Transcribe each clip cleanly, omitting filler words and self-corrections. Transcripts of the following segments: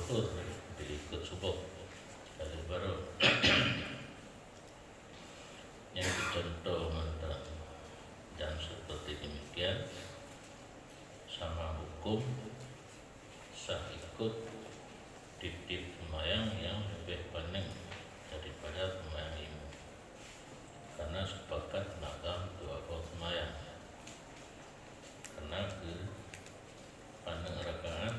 zuhur diikut subuh kali baru yang contoh mantan. Dan seperti demikian sama hukum sah ikut titip sembahyang yang lebih paling daripada sembahyang imam, karena sepakat nakam dua waktu sembahyang. Karena ke pandang rakaat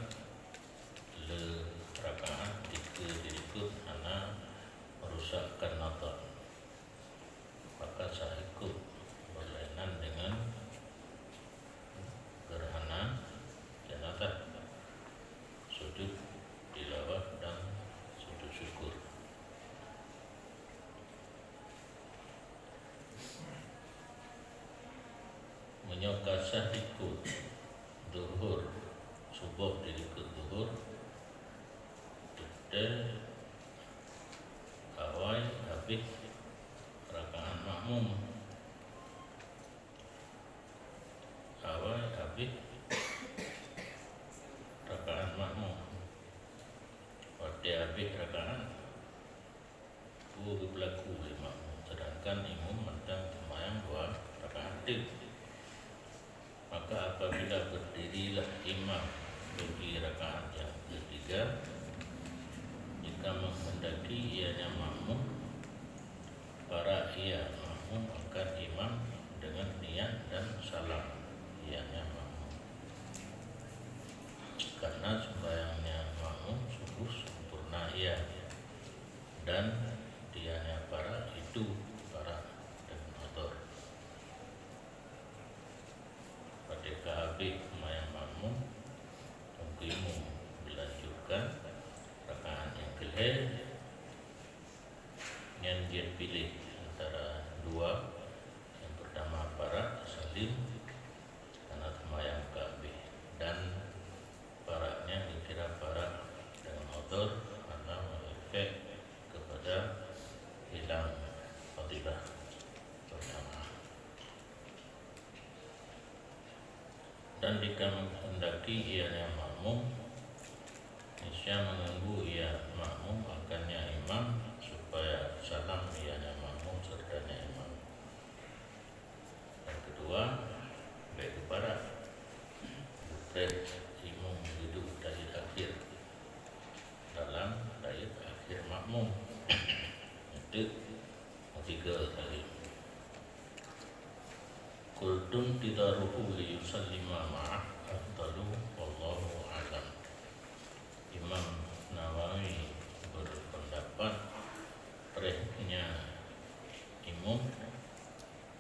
le rakaat diikut hana merusakkan nakam, maka sah ikut berlainan dengan gerhana janazah, sujud tilawah dan sujud syukur. Menyokasah ikut zuhur subuh diikut zuhur dan awal habis rakaat makmum, awal habis rakaat makmum, waktu habis rakaat itu berlaku lima, sedangkan imam mentang sembahyang dua rakaat itu. Maka apabila berdirilah imam bagi rakaat yang ketiga, jika menghendaki ianya makmum, para ia makmum akan imam dengan niat dan salam ianya makmum, karena sembahyangnya makmum sungguh sempurna ia, dan dianya para itu para motor. Ketika habis sembahyang makmum, mungkinmu dilanjutkan rakaat yang kelih yang dia pilih antara dua. Yang pertama para salim karena sembahyang kabeh, dan paraknya dikira parak dengan motor karena efek kepada hilang fadilah berjamaah. Dan jika menghendaki ianya makmum, niscaya mengganggu ia makmum akannya imam, supaya salam ianya makmum sertanya imam. Yang kedua, baik para butet imam duduk dari akhir dalam dari akhir makmum itu ketiga kali. Kultum tidaruhu liyusallima ma'ah afdalu wallahu a'lam. Imam Nawawi berpendapat perihnya imam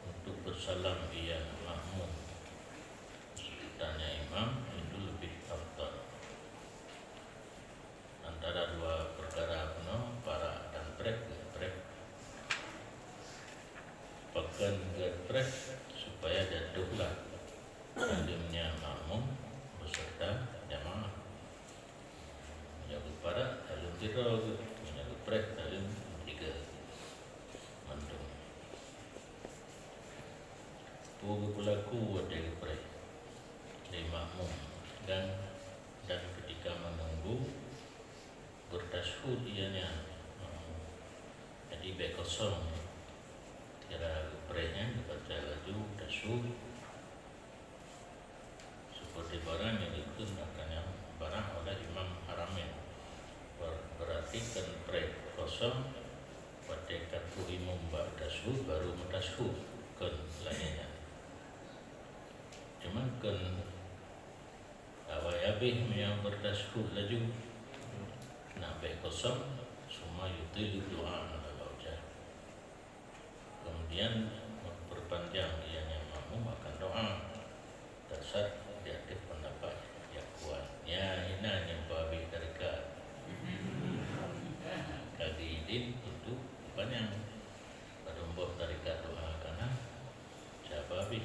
untuk bersalam ia makmum tanya imam itu lebih afdal. Antara dua perkara para dan trek pekan getrek supaya jatuhlah salimnya makmum beserta jamaah. Menyebut para salim tiro, menyebut prek salim tiga mendung. Pugu pelaku dari prek di makmum, dan ketika menunggu bertasyhud ianya, jadi baik kosong kira preknya dibaca laju tasyhud seperti barang yang digunakan barang oleh Imam Haramain. Berarti kan prek kosong pada katu imam ba'dasyhud baru mutasyhud kan lainnya. Cuman kan awal-awal yang bertasyhud laju nak baik kosong semua yutil doa ala wajah. Kemudian berpanjang ianya makmum akan doa. Dasar di atas pendapat yang kuat. Ya ina yang babi tarikat. Kadidin untuk panjang pada membuat tarikat doa karena siapa babi.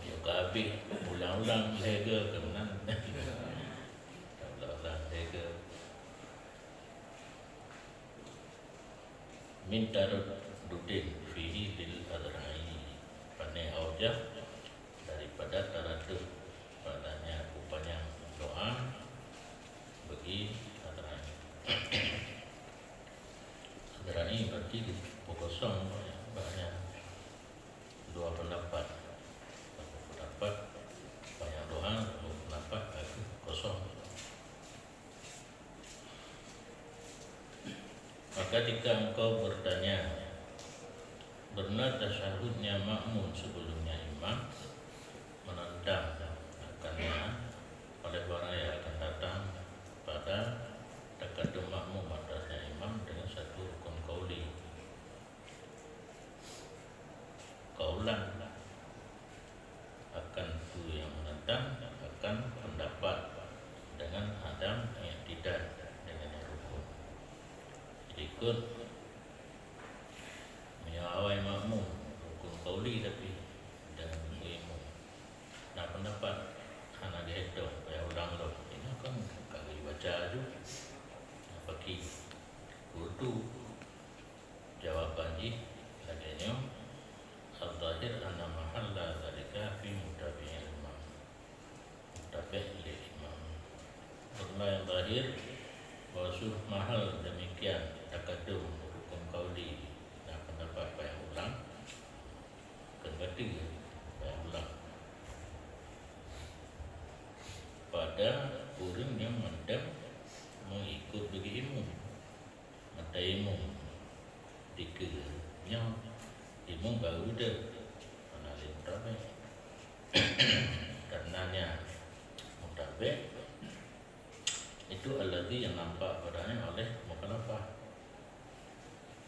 Yuk babi ulang-ulang lega kemenan. Ulang-ulang lega. Minta dudin fihi lil adrai pandai aujah daripada taradud padanya upanya doa ketika engkau bertanya, benar tasyahudnya makmum sebelumnya imam, menentang akannya oleh orang yang akan datang pada takadum makmum atasnya imam dengan satu rukun qauli. Kaulan akan itu yang menentang akan pendapat dengan adam yang tidak dengan yang rukun. Ikut menyawai makmum rukun qauli tapi dengan ilmu. Nah pendapat anak itu saya ulang loh. Ini kan kali baca aja. Bagi urdu jawaban ini adanya al-zahir anna mahalla dzalika fi mutabi'il imam. Mutabi' lil imam. Karena yang zahir bahwa mahal demikian takadum hukum qauli. Nah pendapat yang ulang ketiga yang ulang pada orang yang mendam mengikut bagi imam. Mata imam tikanya imam baru dah analin mutabe. Karenanya mutabe itu alladhi yang nampak padanya oleh mukhalafah.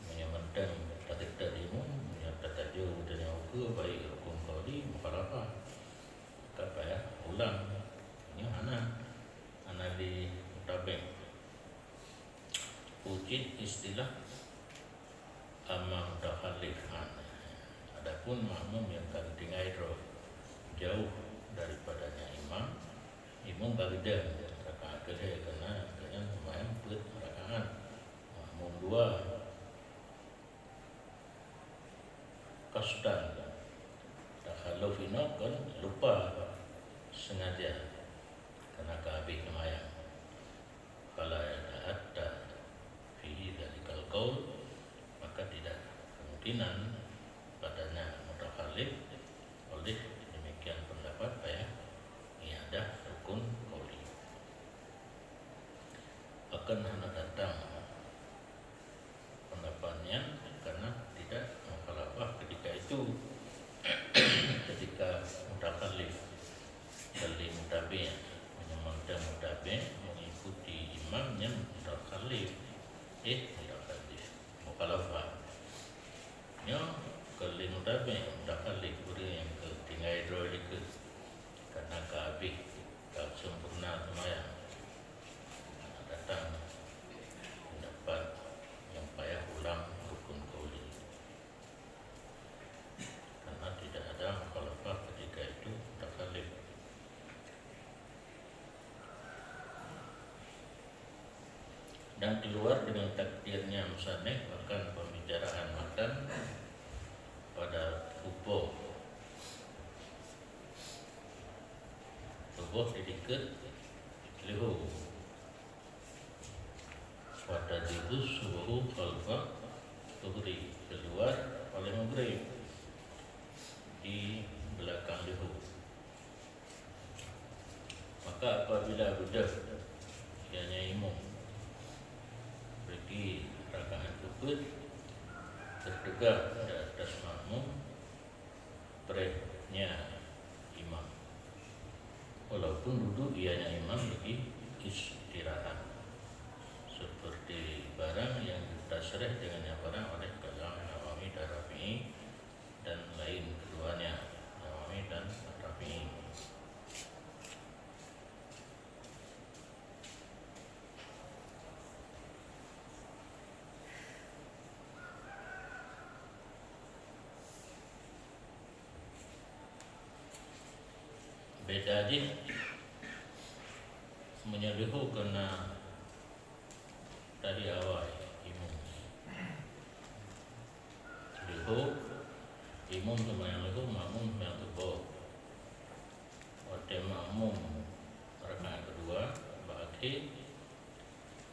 Menyamantang tatik imam, menyatatajur dan yang ukur baik hukum qauli mukhalafah. Kata ya ulang ini anak di mutabe. Wujud istilah amma mutakhallifan. Adapun makmum yang kantingai jauh daripadanya imam bagda rakaat kedua karena lumayan berat rakaat. Makmum dua kasdan takhallufina kan lupa sengaja karena kehabis kemayang. Fala yata'atta fihi dzalikal qaul, maka tidak kemungkinan padanya mutakhallif oleh demikian pendapat ya iadah rukun qauli. Akan hendak datang pendapatnya karena tidak mukhalafah ketika itu. Ketika mutakhallif bali mutabi' menyamantang mutabi' mengikuti imam yang mutakhallif mukhalafah nya kali mutabi' mutakhallif orang yang ketinggai drolike karena kehabis tak sempurna semayang datang mendapat yang payah ulang rukun qauli karena tidak ada mukhalafah ketika itu mutakhallif. Dan di luar dengan takdirnya musannif bahkan pembicaraan matan pada tubuh didikat lihu pada dibus subuh khalfa tuhri keluar oleh maghrib di belakang lihu. Maka apabila budak ianya imam pergi rakaat kebut tertegak di atas makmum perihnya imam, walaupun duduk ianya imam lagi istirahat, seperti barang yang ditasrih dengan yang barang oleh kalam Nawawi dan Rafi'i dan lain keduanya Nawawi dan Rafi'i. Beda aja menyelihu kena tadi awal imam lihu imam sama yang lihu makmum yang tubuh. Waktu makmum rakaat kedua ba'akhir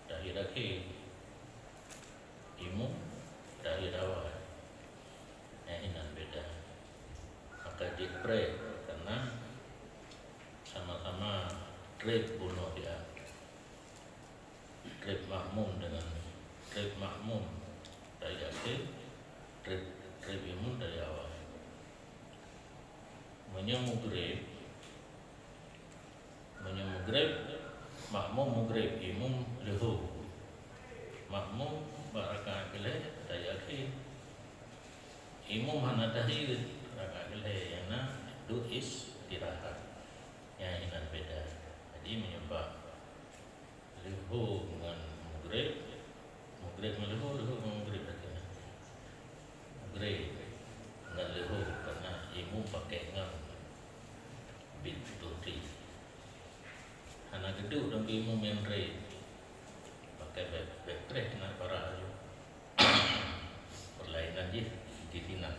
akhir imam dari awal. Ini beda. Maka dipre karena sama-sama trip bunuh dia. Trip makmum dengan trip makmum trip imun dari awal. Menyemugrib, makmum mugrib imum lehu. Makmum barakaat keleh daya akhir. Imum hana tahir rakaat keleh yana du istirahat. Yang ini beda. Jadi menyebab lehu dengan mugrib melehu, lehu dengan mugrib artinya. Mugrib dengan lehu karena imum pakai ngam bintuti. Hana geduk dan imum yang re pakai backtrack dengan para ayu. Perlainan dia di sini.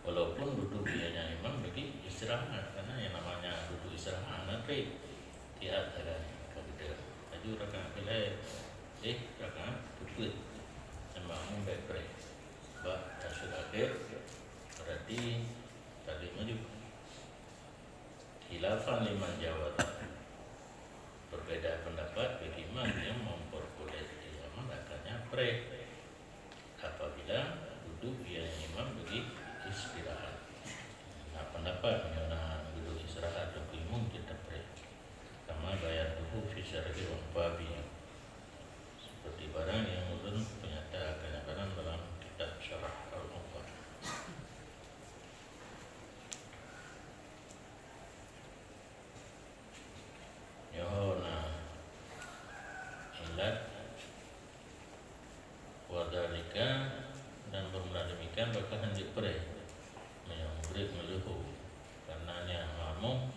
Walaupun duduk dianya imam bagi istirahat karena yang namanya duduk istirahat nanti tiap ada kaget. Aju rakaat keleh rakaat putut makmum backtrack. Sebab tasawuf akhir berarti tadi maju. Khilafan liman jawab. Berbeda pendapat bagi imam yang memperboleh akannya pre apabila duduk dia imam bagi istirahat. Nah pendapat mengenai duduk istirahat bagi imam kita pre sama bayar dulu fisargi babi seperti barang yang ulun penyata kenyataan dalam kitab syarah al-Muqad. Yohona ilat wadalika dan bermula demikian bahkan hendak pre menyambut meluhu karenanya makmum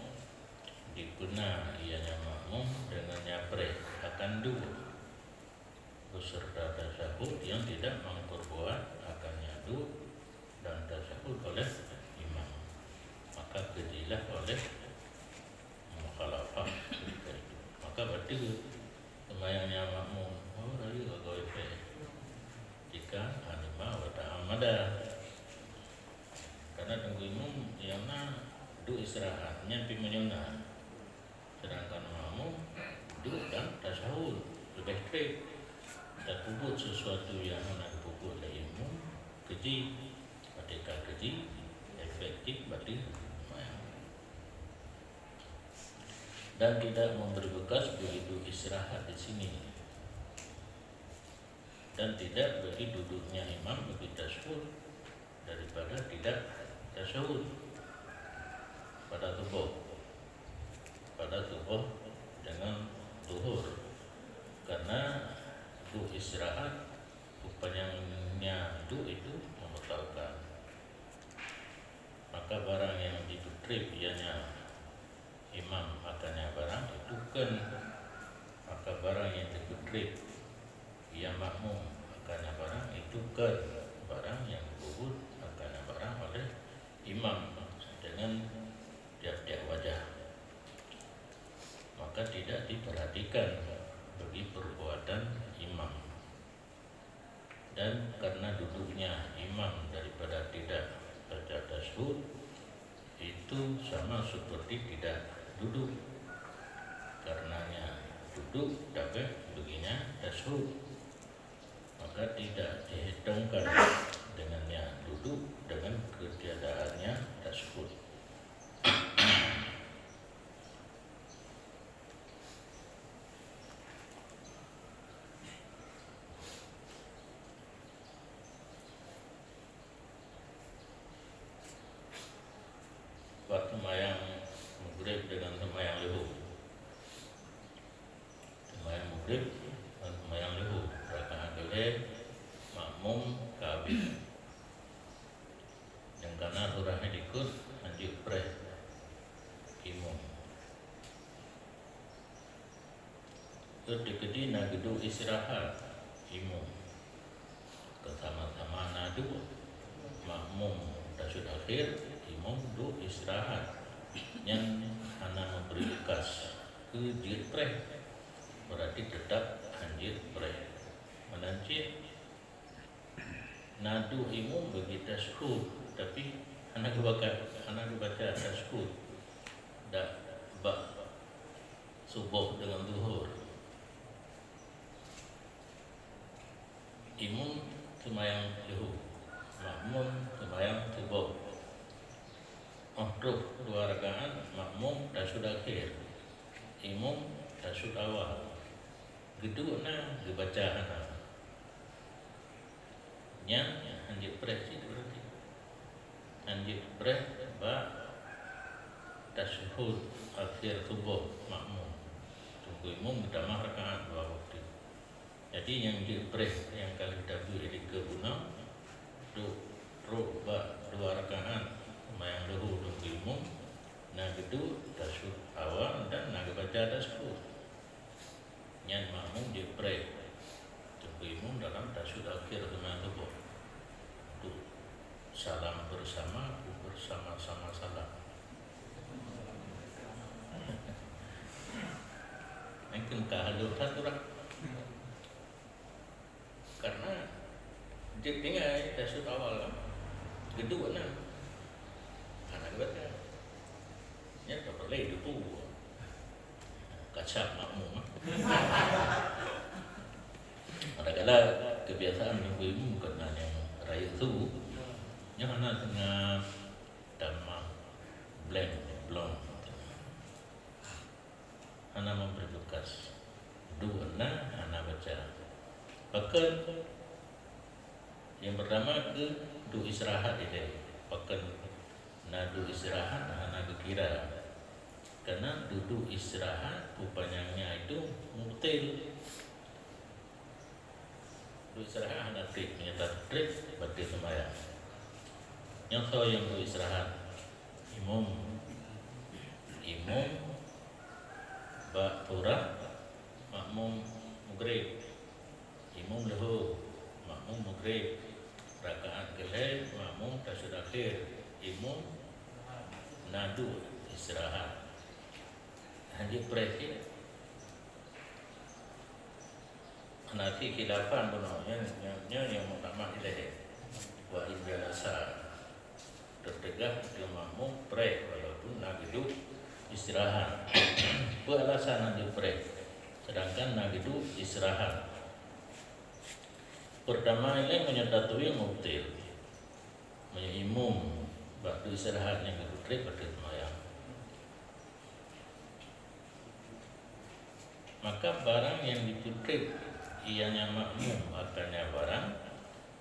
diguna ianya makmum dengan nyapre akan dua beserta tasyahud yang tidak memperbuat akan nyadu dan tasyahud oleh imam, maka kejilah oleh mukhalafah ketika itu. Maka berarti semayangnya makmum lagi agak jika anima wa ta'amada karena tunggu imam yang du istirahatnya pi menyuna, sedangkan makmum duduk dan tasyahud lebih baik dan puput sesuatu yang nak puput oleh imam keji ketika keji efektif berarti dan tidak memberi bekas begitu istirahat di sini dan tidak bagi duduknya imam bagi tasyahud daripada tidak tasyahud pada tubuh dengan zuhur karena du istirahat panjangnya du itu membatalkan. Maka barang yang ditutrip ianya imam akannya barang itu kan, maka barang yang ditutrip ia makmum akannya barang itu kan barang yang gugur akannya barang oleh imam dengan tiap-tiap wajah, maka tidak diperhatikan bagi perbuatan imam. Dan karena duduknya imam daripada tidak baca tasyahud itu sama seperti tidak duduk, karenanya duduk tapi begini tasyahud, maka tidak dihitungkan dengannya duduk dengan ketiadaannya tasyahud. Waktu semayang maghrib dengan semayang lehu, semayang maghrib dan semayang lehu rakaat keleh makmum kabeh yang karena surahnya dikut anjuk pre imam kedekedi na gedung istirahat imam kesama-sama nadu makmum tasyahud akhir imam du istirahat yang hana memberi bekas ke jilid pre berarti tetap anjir pre menancit nadu imam bagi tasyahud tapi hana kebaca tasyahud dak bak subuh dengan zuhur imam rakaat makmum tasyud akhir, imam tasyud awal. Gedua na dibaca hana. Nya anjir pres itu berarti. Anjir pres ba tasyahud akhir subuh makmum. Tunggu imam bertambah rakaat 2 waktu. Jadi yang dipres yang kali tabu di kebuna ba 2 rakaat yang dahulu tunggu imam. Nah gitu tasyahud awal dan nak baca tasyahud. Yang makmum dipres tunggu imam dalam tasyahud akhir sembahyang subuh. Itu salam bersama salam. Mungkin kehalusan orang karena dia tinggal tasyahud awal gedua na anak baca nya tak boleh itu kacau makmum. Kadang-kadang kebiasaan ibu-ibu bukan yang raya tu yang anak tengah dhamma blong anak memberi bekas dua anak baca. Bahkan yang pertama ke du istirahat itu. Bahkan du istirahat anak kira karena duduk istirahat rupanya itu mutil. Du istirahat anak trik menyatakan trik bagi sembahyang. Yang tahu yang du istirahat imam Ba'turah makmum maghrib, imam lahu makmum maghrib, rakaat kelai makmum tasyahud akhir, imam nadu istirahat. Hanya presiden nanti khilafan yang utama ilahi wa injalasa tertegak ke makmum pre walaupun nak duduk istirahat. Beralasan nak pre, sedangkan nak duduk istirahat. Pertama ini menyetatui mubtil, menyimum waktu istirahat yang kedua pada sembahyang. Maka barang yang ditutup ianya makmum akannya barang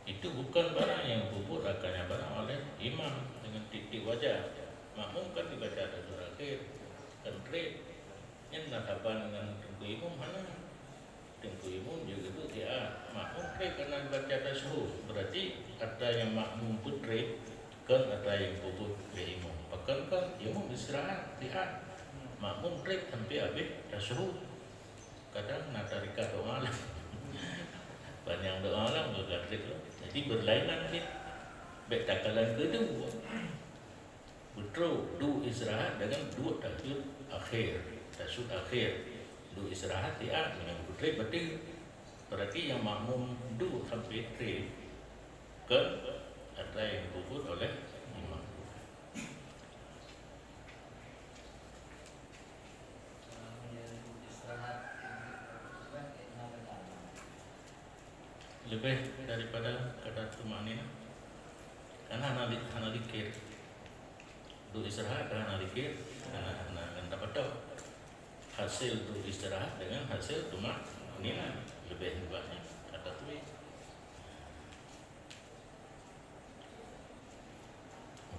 itu bukan barang yang pupuk akannya barang oleh imam dengan titik wajah. Makmum kan dibaca tasyahud akhir kan trip yang nasaban dengan tengku imam mana tengku imam juga itu dia makmum trip karena dibaca tasyahud berarti ada yang makmum pun trip kan ada yang pupuk ke imam bahkan kan imam istirahat dia makmum trip sampai habis tasyahud. Kadang nak tarikat doa lah banyak doa lah berganti lah. Jadi berlainan ni baik takalan kedua betul du istirahat dengan dua tasyahud akhir du istirahat dia dengan putri berarti yang makmum du sampai tri kan ada yang puput oleh imam. Lebih daripada kata tumanina karena anak dikir du istirahat karena anak dikir karena dapat tahu hasil du istirahat dengan hasil tumanina lebih hebatnya kata tu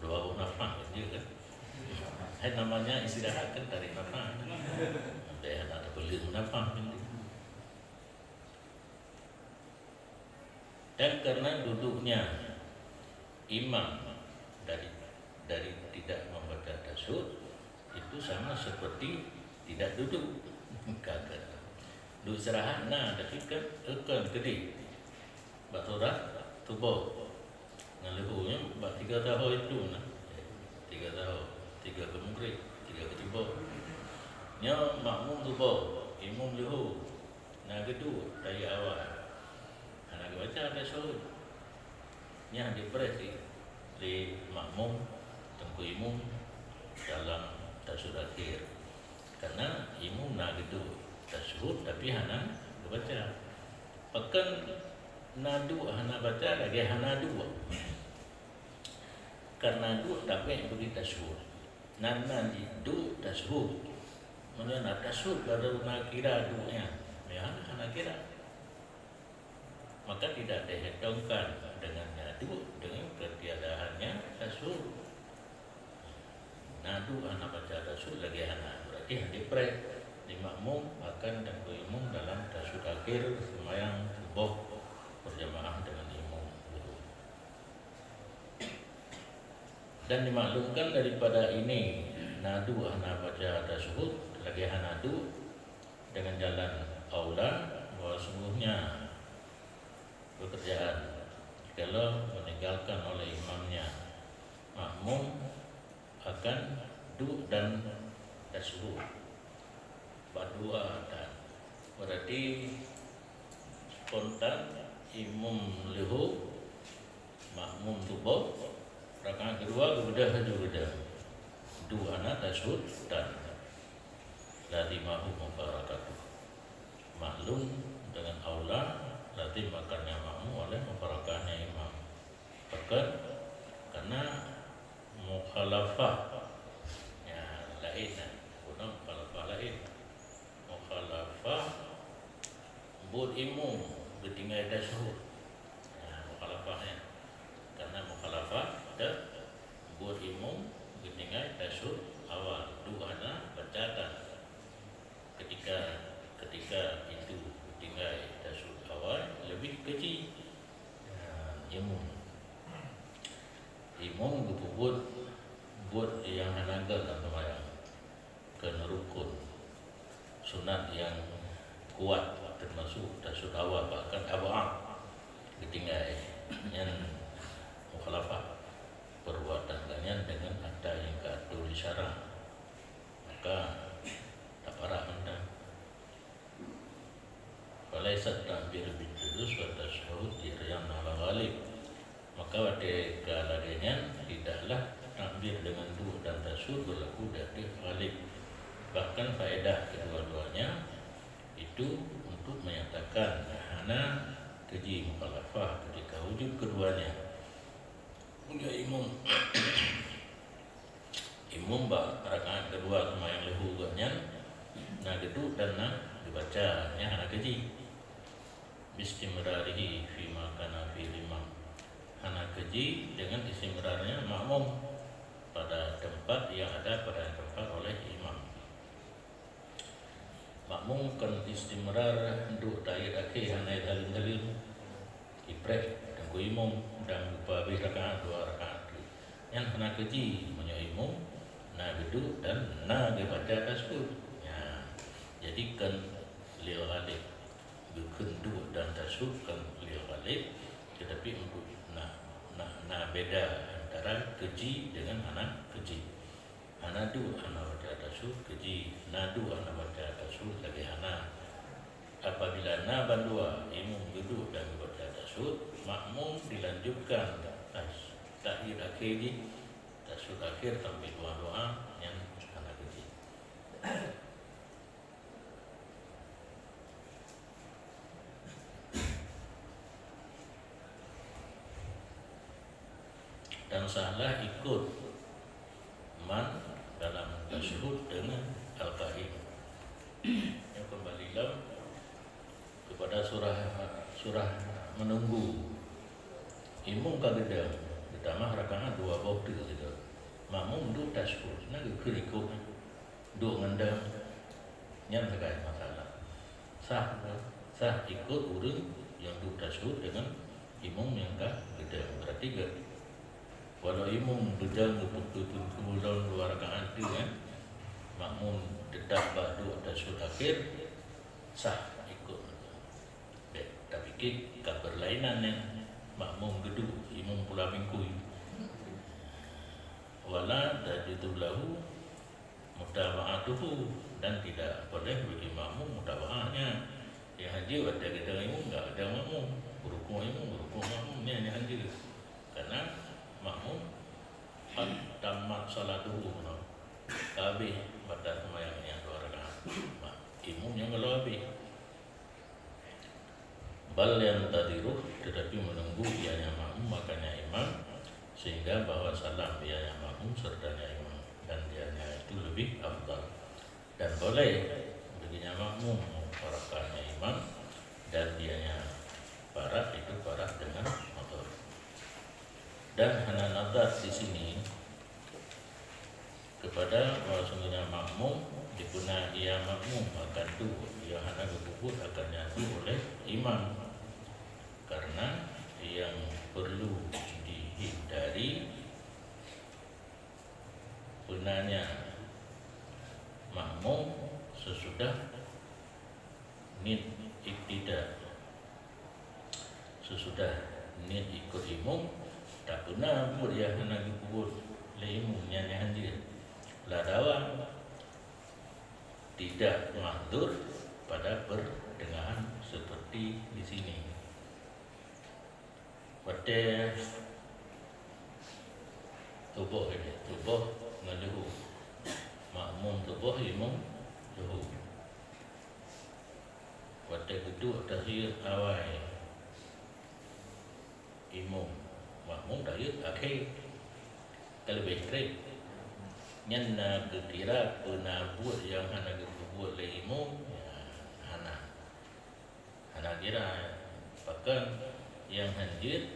dua nafas juga kan namanya istirahat kan dari nafas ada beli nafas dan karena duduknya imam dari tidak membaca tasyahud itu sama seperti tidak duduk kagak duduk istirahat tapi kan gede Ba'turah tubuh ngalehunya 3 tahun itu 3 tahun 3 ke maghrib 3 ke subuh nya makmum tubuh imam lehu gedua dari awal anak baca tasyahud nya dipresi di makmum tengku imam dalam tasyahud akhir karena imam gedua tasyahud tapi hana baca bahkan nadu hana baca lagi hana dua karena dua tapi yang bagi tasyahud Nan itu tasbih. Mana tasbih baru nak kira duanya. Ya, nak kira. Maka tidak dihitungkan dengan nadu dengan ketiadaannya tasbih. Nadu anak baca tasbih lagi anak berarti yang dipre di makmum akan dan imam dalam tasbih akhir sembahyang subuh berjamaah dengan imam dulu. Dan dimaklumkan daripada ini nadu anak baca tasbih lagi nadu dengan jalan aula bahwa sungguhnya pekerjaan kalau meninggalkan oleh imamnya makmum akan dan tasbih berdua dan berarti spontan imam lehu makmum tubuh rakaat kedua sudah dua anak tasbih dan lati mahu membarakatuh maklum dengan aula lati makannya makmum oleh membarakahnya imam bahkan karena mukhalafah ya lain bukan mukhalafah lain mukhalafah buat imam ketinggalan tasbih ya mukhalafahnya karena mukhalafah dan buat imam ketinggalan tasbih awal dua anak bacaan ketika itu ketinggalan tasbih awal lebih kecil imam buat yang hanagal atau yang kena rukun sunat yang kuat termasuk tasbih awal bahkan abah ketinggalan yang mukhalafah perbuatan kalian dengan ada yang keatur syarah maka tak parah anda walaisat takbir bidurus wa tasyahud yang ala ghalib maka pada kalanya tidaklah takbir dengan dua dan tasyahud berlaku dari ghalib bahkan faedah kedua-duanya itu untuk menyatakan hana keji mukhalafah ketika wujud keduanya punya imam rakaat kedua sembahyang lehu ganyan nah geduk dan nah dibacanya hana keji bistimrarihi fi makana fi limam hana keji dengan istimrarnya makmum pada tempat yang ada pada tempat oleh imam makmum kan istimrar duk tayyid akhir hana dalil iprek dan ku imam dan babi rakaat dua rakaat yang hana keji punya imam na geduk dan na baca tasbih ya jadi kan liu ghalib kendu dan tasbih kan liu ghalib tetapi untuk na beda antara keji dengan anak keji anadu anak baca tasbih keji nadu anak baca tasbih lagi anak apabila na bandua imam duduk dan baca tasbih makmum dilanjutkan tahiyat akhir tasbih akhir sampai doa yang anak keji dan salah ikut man dalam tasyahud dengan al-qa'im yang kembalilah kepada surah menunggu imam kageda ditambah rakaat dua waktu gitu makmum duduk tasyahud nah ikut duduk ngendang yang terkait masalah sah ikut urut yang duduk tasyahud dengan imam yang kageda berarti walau imam berdang betul-betul dalam dua rakaat itu kan makmum tetap badu tasyahud akhir sah ikut tapi kabar lainan yang makmum geduk imam pula mingkui wala tajidu lahu mutaba'atuhu dan tidak boleh bagi makmum mutaba'ahnya yang haji ada kita imam enggak ada makmum berukung makmum ni hanya haji karena makmum tamat salat dulu habis pada sembahyang yang dua rakaat imam yang kalau habis bal yang tadiruh tetapi menunggu ianya makmum makanya imam sehingga bawa salam ianya makmum sertanya imam dan dianya itu lebih afdal. Dan boleh baginya makmum rakaatnya imam dan dianya para itu para dengan motor. Dan hana nazar di sini kepada bahwasanya makmum dipuna ia makmum akan tu ia hana berkubur akan nyatu oleh imam, karena yang perlu dihindari punanya makmum sesudah nid iktida, sesudah nid ikut imam tak pernah buat ya hana berkubur oleh imam nyanyi hadir ladawan tidak mahdur pada perdengahan seperti di sini. Pada tubuh ini, tubuh ngeluhu makmum tubuh imam luhu. Pada kedua tahiyat awal imam makmum tahiyat akhir kalau baik nyan kira pernah buat yang hana buat oleh imam hana kira bahkan yang hadir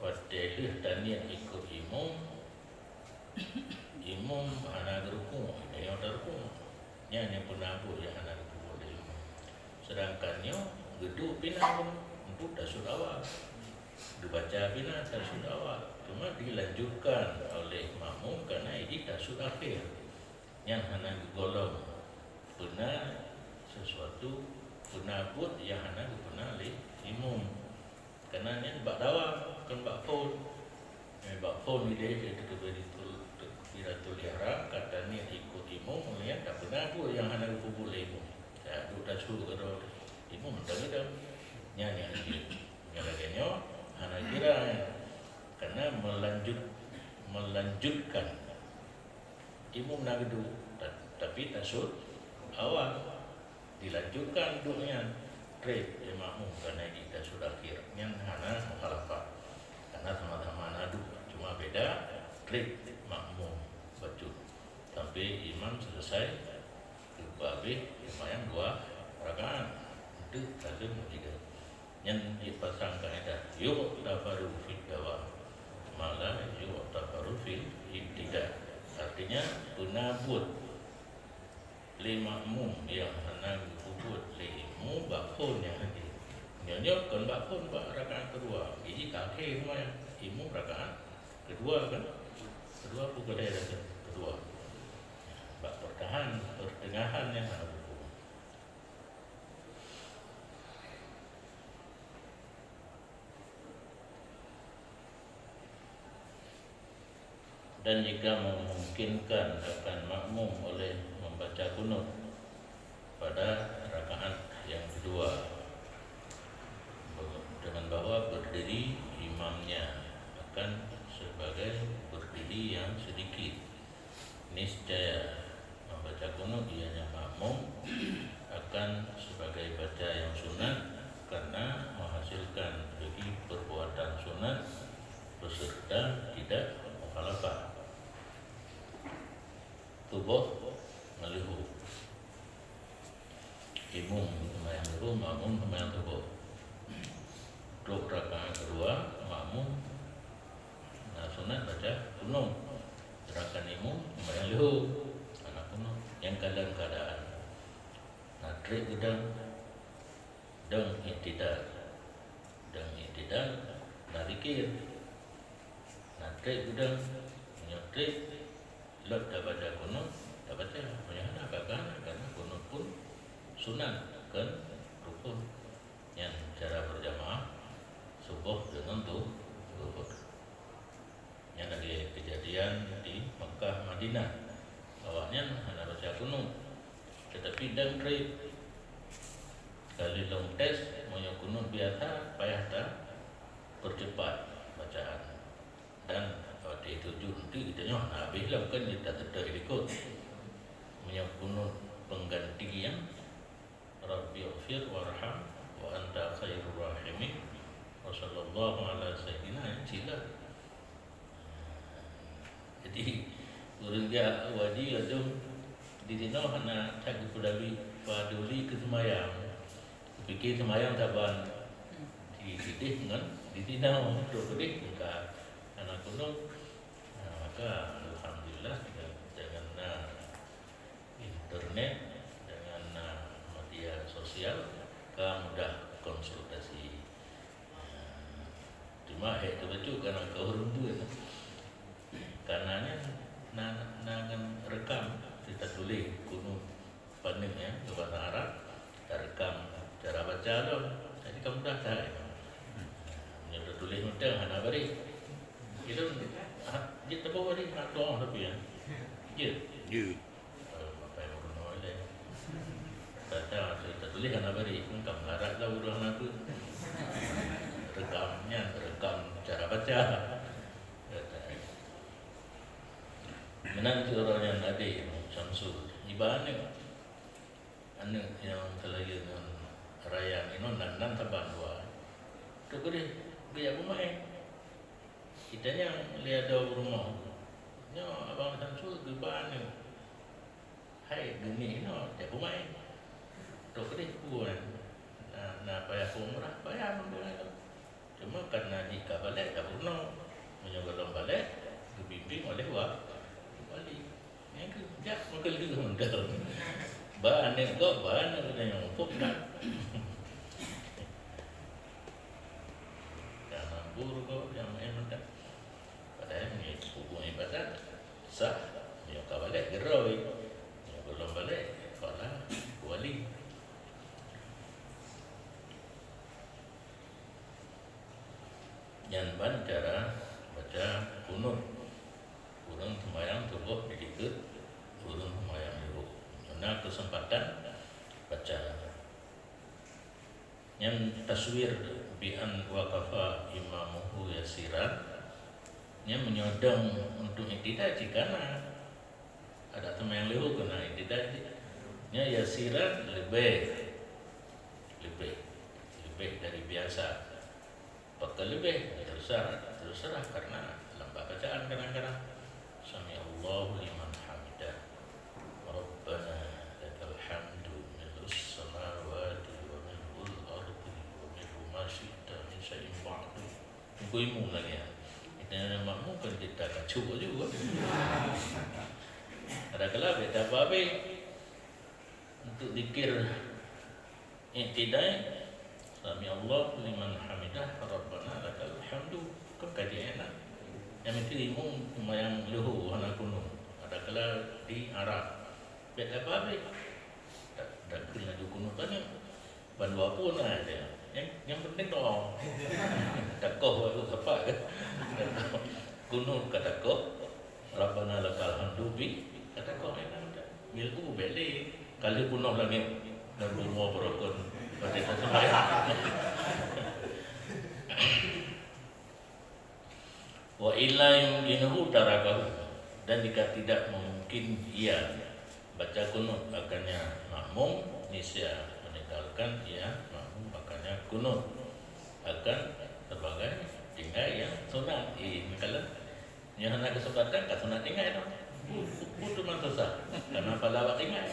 wadih tanian ikut imam hana gerukung yang terukung yang pernah buat yang hana buat oleh imam, sedangkannya geduk pinang untuk dasur awal dibaca bina tasud awal, cuma dilanjutkan oleh makmum karena ini tasud akhir yang hana digolong benar sesuatu benar buat yang hana guna oleh imam, karena ini bak dawa kan bak phone ini itu kebiratul ihram kata ni ikut imam yang tak benar buat yang hana guna oleh imam ya duk tasud kalau imam tak nyanyi yang lainnya hana kira karena melanjutkan imam nagdu tapi tasud awal dilanjutkan dunia trade makmum karena ini tasud akhir yang hana mukhalafah karena sama-sama nadu cuma beda trade makmum bacul sampai imam selesai babih lumayan 2 rakaat itu salim 3 yang dipasang kaedah yuk tafaru fil dawa malah yuk tafaru fil ibtida, artinya penabut lima mum yang hendak kubut limu bakun yang hadir nyonya kan bakun bak rakaat kedua ini kakek semua yang imu rakaat kedua kan kedua pukul kedua bak pertengahan yang harus. Dan jika memungkinkan akan makmum oleh membaca kunut pada rakaat yang kedua dengan bahwa berdiri imamnya akan sebagai berdiri yang sedikit, niscaya membaca kunut ianya makmum akan sebagai baca yang sunat karena menghasilkan bagi perbuatan sunat beserta tidak mukhalafah. Tubuh melihu imam sembahyang tubuh, makmum sembahyang tubuh. Dua rakaat kedua makmum sunat baca kunut, sedangkan imam sembahyang lihu anak kunut yang keadaan natrik udang dan iktidal narikir natrik udang nyotrik lot dah baca kunut tak baca banyak karena kunut pun sunat kan rukun yang cara berjamaah subuh dengan zuhur. Yang lagi kejadian di Mekah Madinah awalnya hanya baca kunut tetapi dan trip kali long test mau kunut biasa payah tak percepat bacaan dan pada itu nanti kita habis lah kan kita tetap ikut menyambut pengganti yang Rabbi Ufir warham wa anta khairur rahimin wa sallallahu ala sayyidina cila. Jadi jadi adung di dino hana tak dipudali paduli ke semayang pikir semayang taban di didih kan di dino dodih ka anak gunung maka alhamdulillah dengan internet dengan media sosial ka mudah konsultasi cuma itu betul karena kehorun tu karenanya nangan rekam kita tulis kuno panik ya ke bahasa Arab kita rekam cara baca tu jadi kamu dah tahu kita tulis mudah hana beri itu dia tahu beri nak doang tapi ya apa yang kuno ada baca kita tulis hana beri pun kamu harap lah udah nak rekam cara baca menanti orang yang ada Syamsul ibaratnya anu yang terlagi dengan raya ini nan taban dua tu dia pemain kita yang lihat ada rumah nya abang Syamsul ibaratnya hai gini dia pemain tu buat na payah umrah payah membuat cuma karena di balik tak pernah menyogolang balik dibimbing oleh wali yang kerja maka dia mendal bahan yang empuk kan yang nambur kau yang mendak padahal ni hubungi pasal sah yang balik geroi menyogolang balik kepala wali yang cara baca kunut kurang semayang tubuh dikit kurang semayang dulu karena kesempatan baca yang taswir bi'an waqafa imamuhu yasiran yang menyodong untuk iktidai karena ada teman yang lehu kena iktidai nya yasiran lebih dari biasa bakal lebih terserah karena lembah bacaan kadang-kadang sami Allahu liman hamidah rabbana lakal hamdu mil'us samawati wa mil'ul ardi wa mil'u ma syi'ta min syai'in ba'du buimu lagi ya kita makmum kan kita kacau juga ada kala beta babe untuk zikir iktidai sami Allah liman hamidah rabbana lakal hamdu kan kaji enak yang mesti imum yang lehu anak kuno ada kala di Arab beda babe tak kena di kuno tanya bandua pun ada yang penting doang takoh itu apa kuno kata koh rabbana lakal hamdu bi kata koh enak milku beli kali kuno lagi dan rumah berokon pada sembahyang wa illa yumkinuhu tarakahu dan jika tidak mungkin ia baca kunut akannya makmum nisya meninggalkan ia makmum akannya kunut akan sebagai tinggal yang sunat kalau yang nak kesempatan kat sunat tinggal itu butuh susah karena pada awak tinggal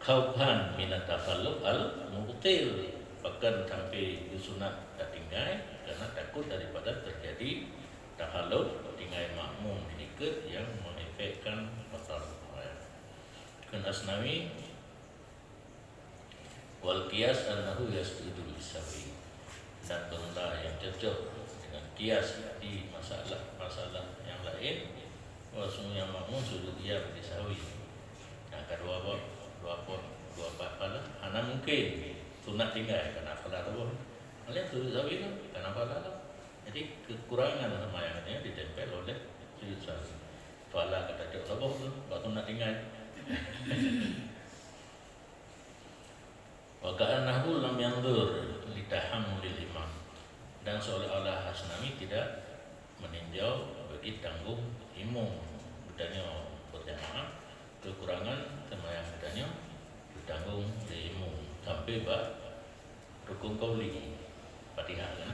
khawfan minat tafalluq al-mubtil bahkan sampai disunat tak tinggal karena takut daripada terjadi tahaluf tinggal makmum sedikit yang mengefekkan batal kan Asnawi wal qiyas annahu yasjudu lisawi dan benda yang cocok dengan qiyas di masalah yang lain semua yang makmum sujud dia disawi nah kedua apa ana mungkin sunat tinggal karena apa tu kalian sujud sawi tu kenapa lah jadi kekurangan semayangnya ditempel oleh sujud sawi fala kata cok sabah tu waktu nak tinggal wa ka'annahu lam yanzur li tahammulil imam dan seolah-olah Asnawi tidak meninjau bagi tanggung imam budanya berjamaah kekurangan semayang budanya ditanggung di imam sampai rukun qauli Fatihah kan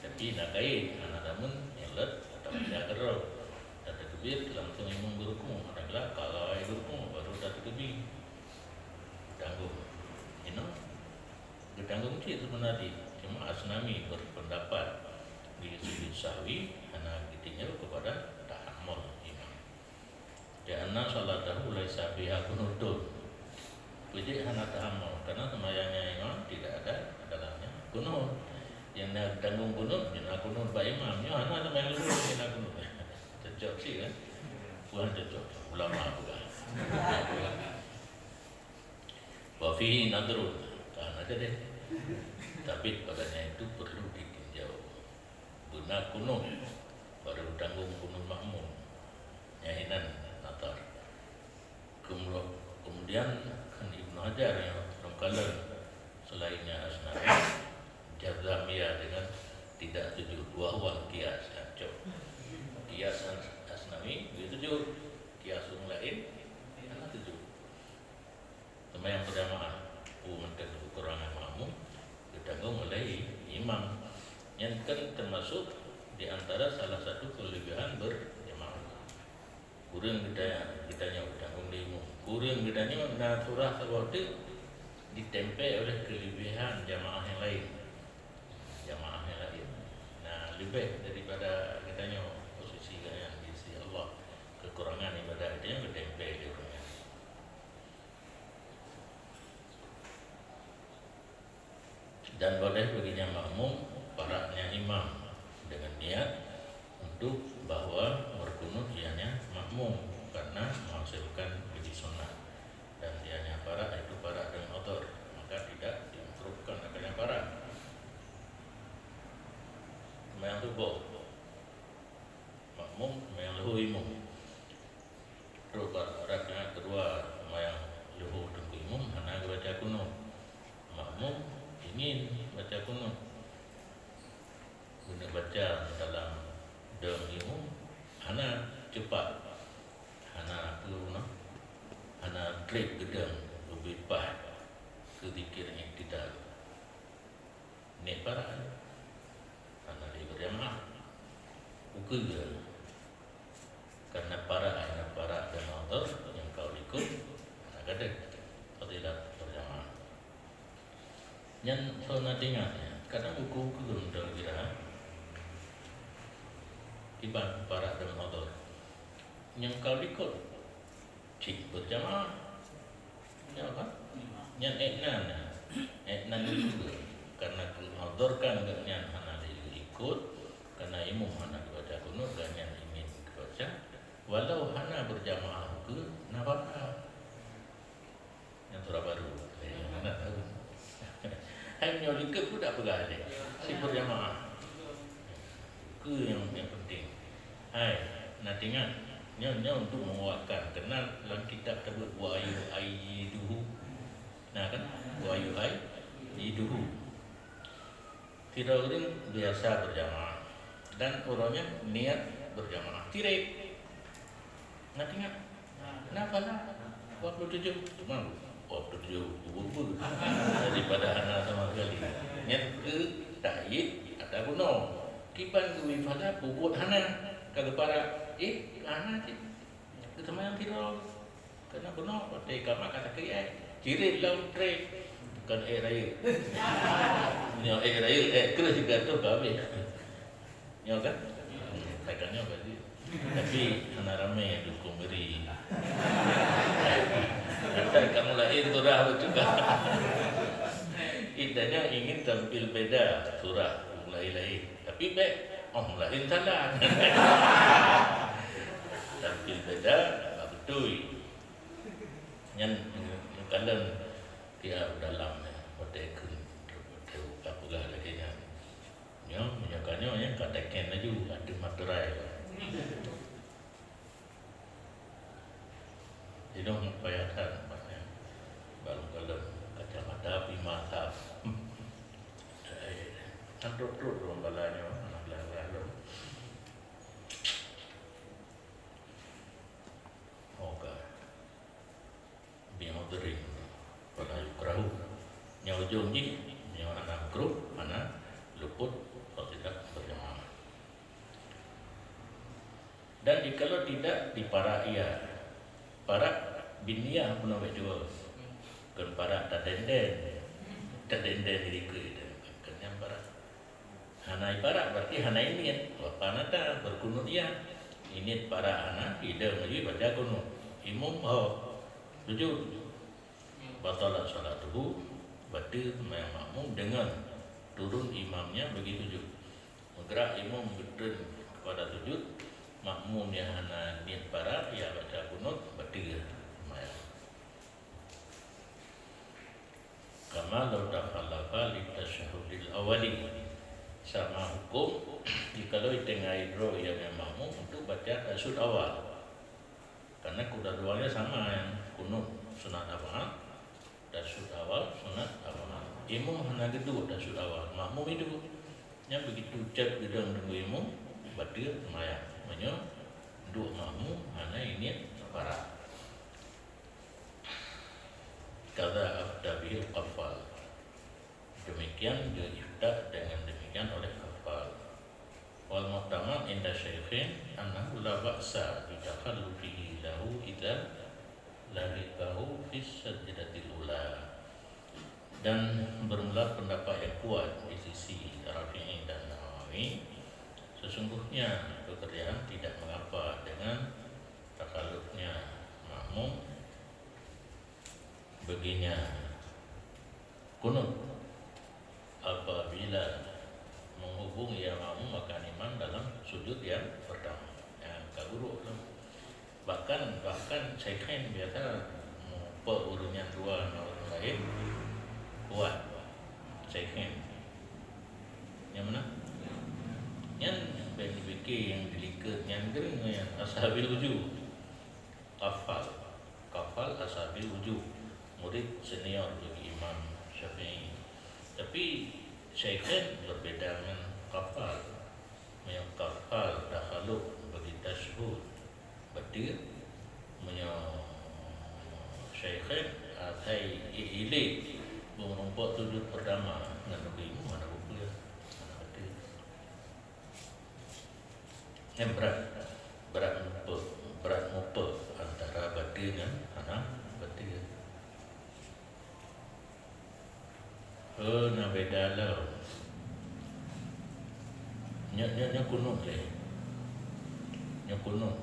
tapi nak kait anak namun nyelet atau baca gerau dan takbir langsung imam berrukuk. Adalah kalau ai berrukuk baru satu takbir. Tanggung. Ditanggung sih sebenarnya. Cuma Asnami berpendapat di sujud sahwi hanya ditinggal kepada tahammul imam. Karena salatahu laisa biha kunutun. Jadi hanya tahammul karena sembahyangnya imam tidak ada dalamnya kunut. Yang nak tanggung kunut, yang kunut pak imamnya hanya sembahyang luhur yang kunut. Cocok sih kan? Bukan cocok, ulama bukan. Wa fihi nadrun. Tahan aja deh. Tapi padanya itu perlu ditinjau. Guna kunut baru tanggung kunut makmum. Nyahinan natar. Kemudian kan Ibnu Hajar yang rongkalan selainnya Asnawi Jazamiyah dengan tidak sujud wahwal kias kacau. Kias Asnawi dia sujud, kias yang lain karena sujud. Sembahyang berjamaah menurut kekurangan makmum ditanggung oleh imam yang kan termasuk di antara salah satu kelebihan berjamaah. Kurang kitanya bertanggung di imam. Kurang kitanya naturah seperti ditempe oleh kelebihan jamaah yang lain. Jamaah yang lain. Nah, lebih daripada kitanya posisi yang di sisi Allah. Kekurangan ibadah itu yang ditempe di orangnya. Dan boleh baginya makmum paraknya imam dengan niat untuk bahwa berkunut dianya makmum karena menghasilkan biji sunnah dan dianya parak itu parak dengan otor maka tidak dimakruhkan adanya parak. Sembahyang subuh makmum sembahyang luhur imam. Terus rakaat kedua sembahyang luhur tunggu imam hanya baca kunut. Makmum ingin baca kunut. Guna baca dalam dalam imam hanya cepat. Hanya hanya klik gedang lebih baik kedikirnya tidak. Ini para karena dia berjamaah ukur karena para dan autor yang kau ikut ada fadilah berjamaah. Yang so nadingatnya kadang ukur dalam kira iban para dan autor yang kau ikut cik berjamaah ya kan yang eknan juga karena menghadurkan dengan hana ikut karena imam hana dibaca kunut dan yang ingin dibaca walau hana berjamaah ke nafkah yang surah baru mana tahu hanya ikut pun tak pegang dia si berjamaah ke yang penting nantinya Nya untuk menguatkan karena dalam kitab tersebut wa ayyuhu. Nah kan wa ayyuhu. Tidak biasa berjamaah dan orangnya niat berjamaah. Tirik. Nantinya kenapa waktu 7 cuma waktu 7 bubur daripada anak sama sekali. Niat ke tayyib atau kuno. Kiban ke wifada bubur hana kagak para anak ketemu yang viral karena benar pada kamar kata kriai cirit laut trek bukan air ni air keras juga tu kami ni kan kaitannya berarti tapi anak ramai dukung beri nanti kamu lahir surah juga idanya ingin tampil beda surah lahir tapi lahir salah tampil beda betul yang kalian dia dalam hotekun apalah lagi yang menyakannya yang katakan lagi ada materai itu bayarkan maknanya baru kalau kacamata mata terus rombalanya anak lalu bihodring pada yukrahu yang ujung ni yang anak makruh mana luput atau tidak berjamaah dan di kalau tidak di para ia para binia pun awak dua kan para tak denden diri ke kan yang para hanai para berarti hanai ini apa nada berkunut ia ini para anak tidak lagi baca kunut imum sujud batalah salat tubuh batil makmum dengan turun imamnya bagi sujud gerak imam betul kepada sujud makmum yang hana niat para ya baca kunut batil kama law takhallafa li tasyahhudil awali sama hukum jikalau tengah hidro yang makmum untuk baca tasyahud awal karena kedua-duanya sama yang kunut sunat apa tasyahud awal sunat apa imam hana kedua tasyahud awal makmum itu yang begitu ucap gedang dengan imam batil maya menyo dua makmum hana ini para kada abdabil qafal demikian diifta dengan demikian oleh qafal wal muhtamal inda syaikhin annahu la ba'sa bi takhallufihi lahu idza lahiqahu fi sajdatil ula dan bermula pendapat yang kuat di sisi Rafi'i dan Nawawi sesungguhnya pekerjaan tidak mengapa dengan takallufnya makmum baginya kunut apabila menghubung ya makmum maka imam dalam sujud yang pertama yang kaguru bahkan syaikhine biasa urunnya dua orang lain kuat syaikhine yang mana yang BNBK yang dilikat yang gering yang ashabil wujud kafal ashabil wujud murid senior bagi Imam Syafi'i tapi syaikhine berbeda dengan kafal yang kafal dakhaluk bagi tasyahud batil syaikhine atai ilih mengumpul sujud pertama dengan ilmu mana buku ya mana batil yang berat mupa antara batil dan anak batil nak beda lah nya kunut le nya kunut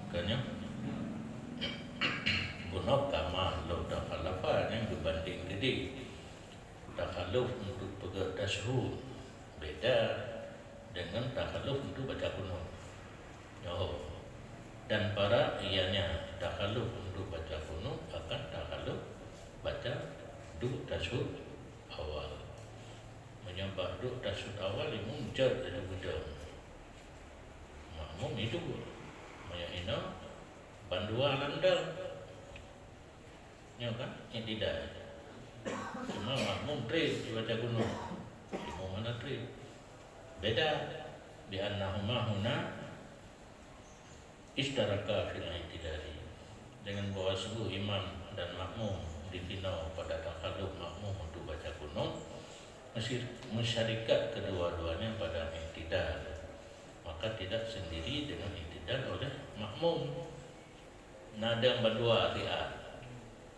kan ya kunut kama lo takhalafa yang berbanding gede takhaluf untuk pegang tasyahud beda dengan takhaluf untuk baca kunut dan para ianya takhaluf untuk baca kunut akan takhaluf baca duk tasyahud awal menyembah duk tasyahud awal ini muncul dari budang makmum itu menyahina bandua landang kan yang tidak cuma makmum tri baca kunut imam mana tri beda bi annahuma huna istaraka fil i'tidali dengan bahwa sungguh imam dan makmum dibina pada takalluf makmum untuk baca kunut masyarakat kedua-duanya pada i'tidal maka tidak sendiri dengan i'tidal oleh makmum nada berdua tiap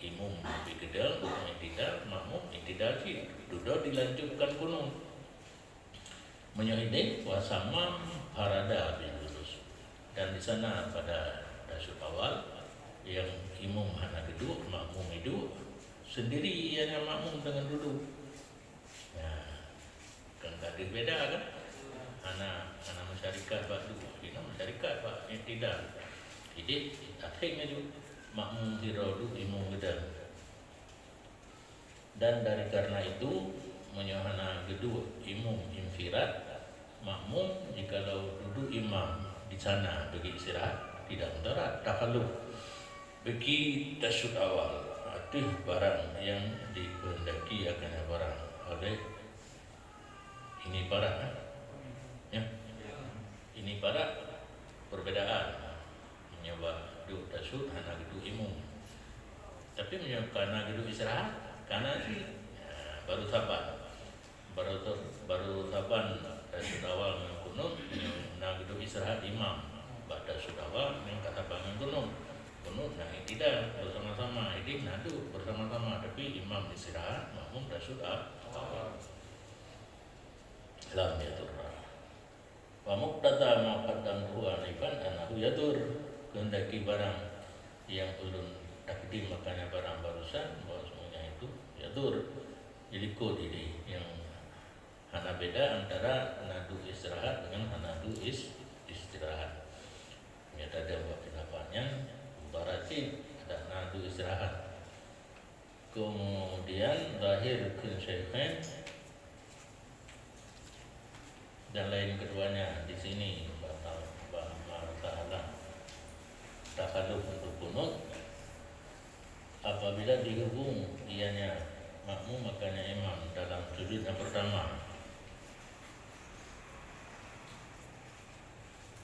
imam lebih gedal untuk i'tidal makmum i'tidal sih duduk dilanjutkan kunut menyahidin wasama harada bin lulus dan di sana pada tasyahud awal yang imam hana duduk makmum itu sendiri yang makmum dengan duduk kan tadi beda kan hana masyarakat pak duduk ini masyarakat pak i'tidal jadi akhirnya juga makmum diradu imam gedal dan dari karena itu menyahana gedua imam infirad makmum jikalau duduk imam di sana bagi istirahat tidak mudarat takalluf bagi tasyahud awal arti barang yang dikehendaki akan barang oleh ini barang ya ini barang perbedaan menyoba duduk tasyahud hana duduk imam tapi menyoba karena duduk istirahat karena sih baru saban tasyahud awal mengkunut kunut nah gitu istirahat imam pada sudawa yang kata bangun kunut nah tidak bersama-sama ini nadu bersama-sama tapi imam istirahat makmum dah sudah lam yatur wa muqtada ma qaddamtu anifan anahu yatur kehendaki barang yang ulun takdim makanya barang barusan bahwa semuanya itu yatur jadi kod ini yang hana beda antara nadu istirahat dengan hanadu istirahat ya ada buat pendapatnya berarti ada nadu istirahat kemudian lahir konsekuensi dan lain keduanya di sini batal ta'ala takalluf untuk kunut apabila dihubung ianya makmum makanya imam dalam sujud yang pertama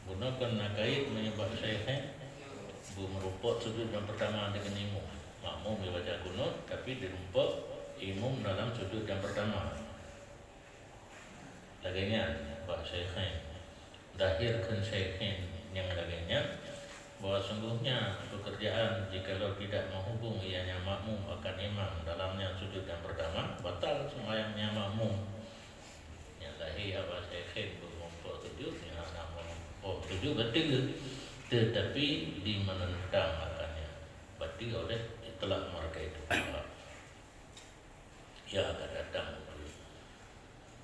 gunakan nakait menyebab syaikhnya merupuk sujud yang pertama dengan imam makmum dibaca kunut tapi dirupuk imam dalam sujud yang pertama laganya Pak Syekhain dahirkan Syekhain yang laganya bahwa sungguhnya pekerjaan jikalau tidak menghubung ianya makmum akan imam dalamnya sujud yang pertama batal sembahyangnya makmum yang lahir Pak Syekhain bermumpuk sujud yang nampak sujud betul tetapi dimenentang akannya batal oleh itulah mereka itu ya akan datang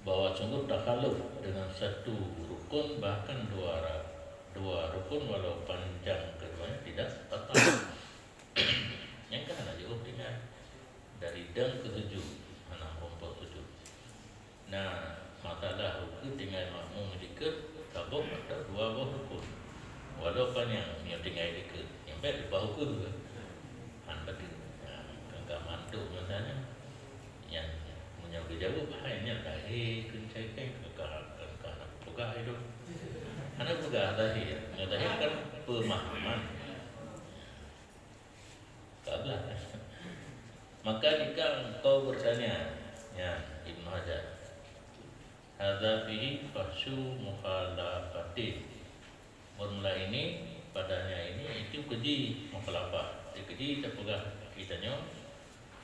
bahwa sungguh takalluf dengan satu rukun bahkan dua rukun walau panjang keduanya tidak batal. Yang kan aja dengan dari dan ke 7 anak kelompok 7. Nah masalah rukun tinggal makmum dikit tabung ada dua buah rukun walau panjang yang tinggal dikit yang baik di bawah rukun anda enggak mantu misalnya yang yang jauh hanya lahir kencaikan ke anak buka itu anak buka lahir kan pemahaman kablah maka jika engkau bertanya ya Ibnu Hajar hadza fihi fahsyu mukhalafatin formula ini padanya ini itu keji mukhalafah keji terpegang kitanya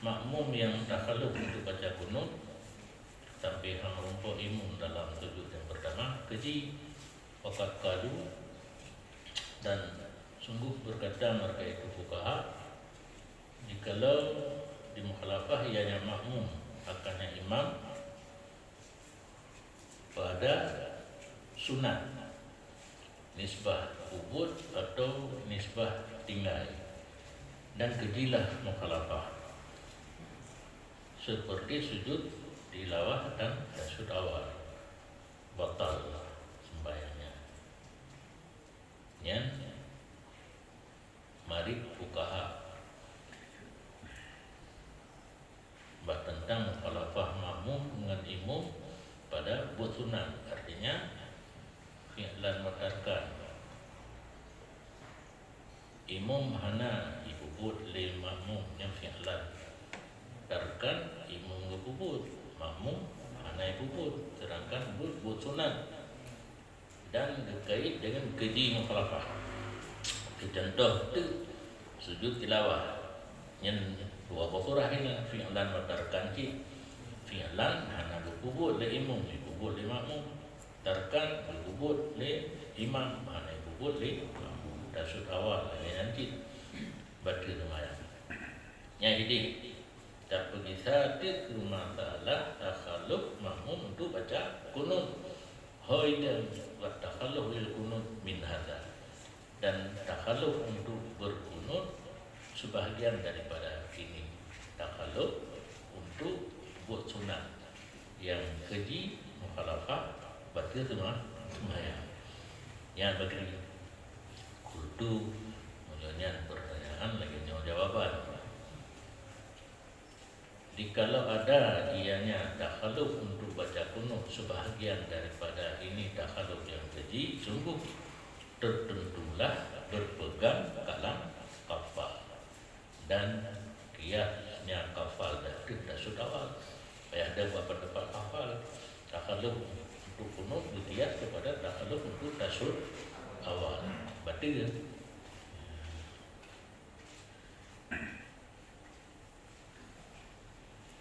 makmum yang takalluf untuk baca kunut sampai merumpuk imam dalam sujud yang pertama keji waqad qalu dan sungguh berkata mereka itu fuqaha jikalau di mukhalafah ianya makmum akannya imam pada sunat nisbah ubud atau nisbah tinggal dan kejilah mukhalafah seperti sujud tilawah dan tasawuf awal batal sembahyangnya. Yang mari fuqaha bah tentang mukhalafah makmum dengan imam pada buat sunat artinya fi'lan matarkan imam hana ibubut lil makmum yang fi'lan tarkan imam ngebubut makmum hana ibubut sedangkan buat sunat dan terkait dengan keji mukhalafah contoh tu sujud tilawah yang dua surah ini fi'lan matarkan ci fi'lan hana ibubut le imam ibubut le makmum tarkan ibubut le imam hana ibubut le makmum tasud awal nanti baca semayang yang jadi tak pergi sakit rumah ta'ala takhalluf makmum untuk baca kunut haidan wa takhalluf lil kunut min hadza dan takhalluf untuk berkunut sebahagian daripada ini takhalluf untuk buat sunat yang keji mukhalafah baca semayang yang bagi kultu menyanyian pertanyaan lagi jawaban jikalau ada ianya takhalluf untuk baca kunut sebahagian daripada ini takhalluf yang keji sungguh tertentulah berpegang kalam kafal dan kiasnya kafal dari tasawuf awal ada beberapa kafal takhalluf untuk kunut dikias kepada takhalluf ada.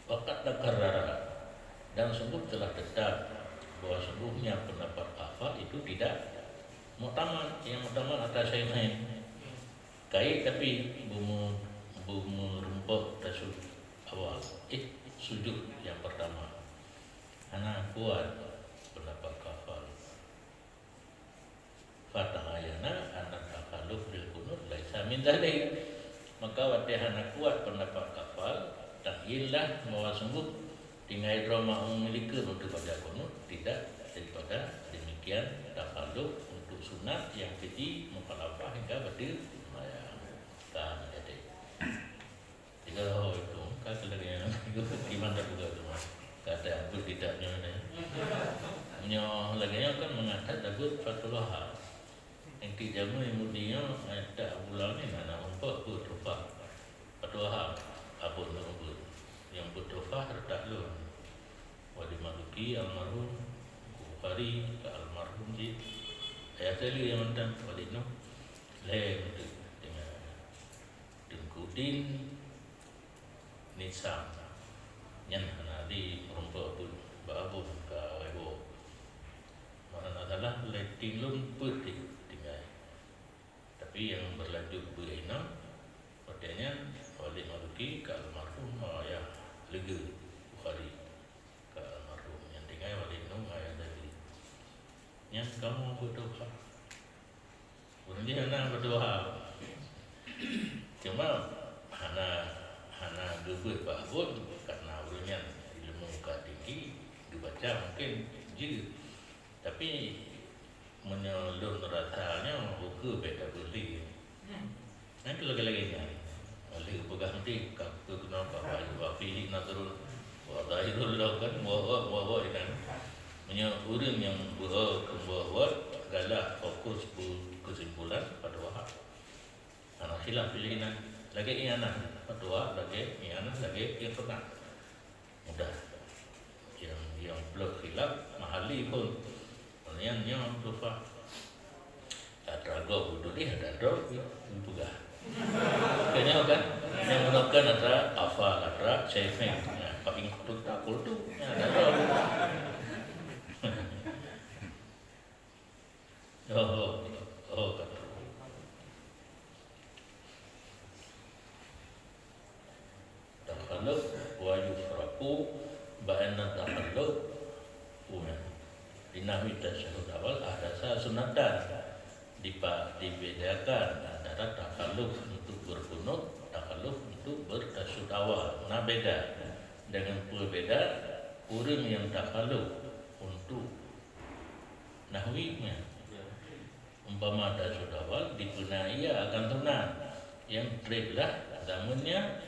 Waqad takarrara, dan sungguh telah tetap bahwa sungguhnya pendapat hafal itu tidak muktamad. Yang muktamad atas syaikhain kait tapi bumu rumput tasud awal sujud yang pertama ana kuat pendapat hafal fatahayana anak takalluf bil kunut laisa min dzalik. Maka wadihana kuat pendapat hafal takyillah bahwa sungguh tinggal drama memiliki untuk pada kunut tidak daripada demikian takalluf untuk sunat yang keji mukhalafah hingga berdil sembahyang. Kan jadi tiga itu kan lagi gimana juga tu mas kata aku tidaknya nyo lagi kan mengatakan takut fatullah yang kijamu imudinya ada bulan ni mana umpah bertufah fatullah apa nurut yang bertufah retak lu wadi maluki almarhum Bukhari ke almarhum di ayat tadi yang tentang wadi no le dengan dengkudin nisam yang nanti merumpah pun babu ke webo mana adalah letting lum putih tinggal tapi yang berlanjut berenam artinya wali maluki ke almarhum ayah lega Bukhari ke almarhum yang tinggal wali nung ayah dari yang kamu berdoa kemudian anak berdoa cuma hana gebut Pak Bun karena ulunnya ilmu muka tinggi dibaca mungkin juga tapi menyelur rasanya buku beda beli nanti lagi-lagi oleh pegang di kaku kenapa wafi nazarul wadahirul kan bawa ini menyuruh yang bawa galak fokus kesimpulan pada wahab anak hilaf pilihan lagi ini anak kedua lagi ini anak lagi yang pernah mudah yang belum hilaf mahali pun yang lupa ada go budu ni ada do juga kayaknya kan yang menekan ada apa ada saving paling takut tu ada do oh kata takalluf wa yufraqu ba'anna takalluf dinahwi tasyahud awal ada sunatan dibedakan antara takalluf untuk berkunut, takalluf untuk bertasyahud awal. Nah beda dengan berbeda kurang yang takalluf untuk nahwinya. Umpama tasyahud awal dipunai akan sunat yang triblah zamannya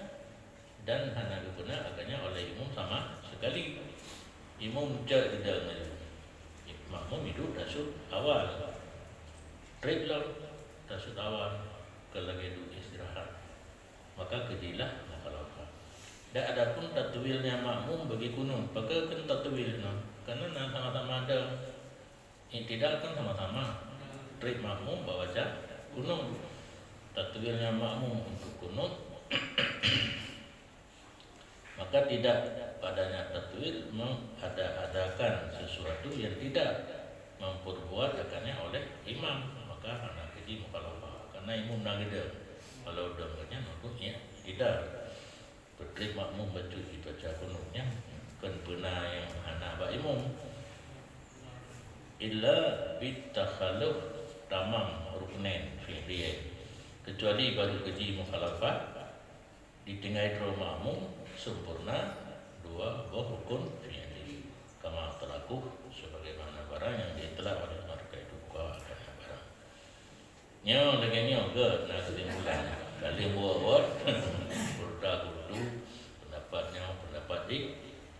dan hana diguna agaknya oleh imam sama sekali. Imam tidak makmum itu tasyahud awal triblah tasyahud awal kalau itu istirahat maka kejilah mukhalafah. Dan adapun tatwilnya makmum bagi kunut maka kan tatwilnya karena sama-sama ada tidak kan sama-sama trib makmum baca kunut tatwilnya makmum untuk kunut maka tidak padanya tatwil mengadakan sesuatu yang tidak memperbuat akannya oleh imam maka anak keji mukhalafah karena imam nagida kalau dengannya nurutnya tidak bertrib makmum baca kunutnya kan pernah yang anak ba imam illa bitakhalluf tamam ruknain fi'liyain kecuali baru keji mukhalafah ditinggai makmum sempurna dua rukun fi'li kama telaku sebagaimana barang yang ditelah oleh mereka itu karena barang nyo lagi nyo ke nak kesimpulan kali buat berdagudu pendapat di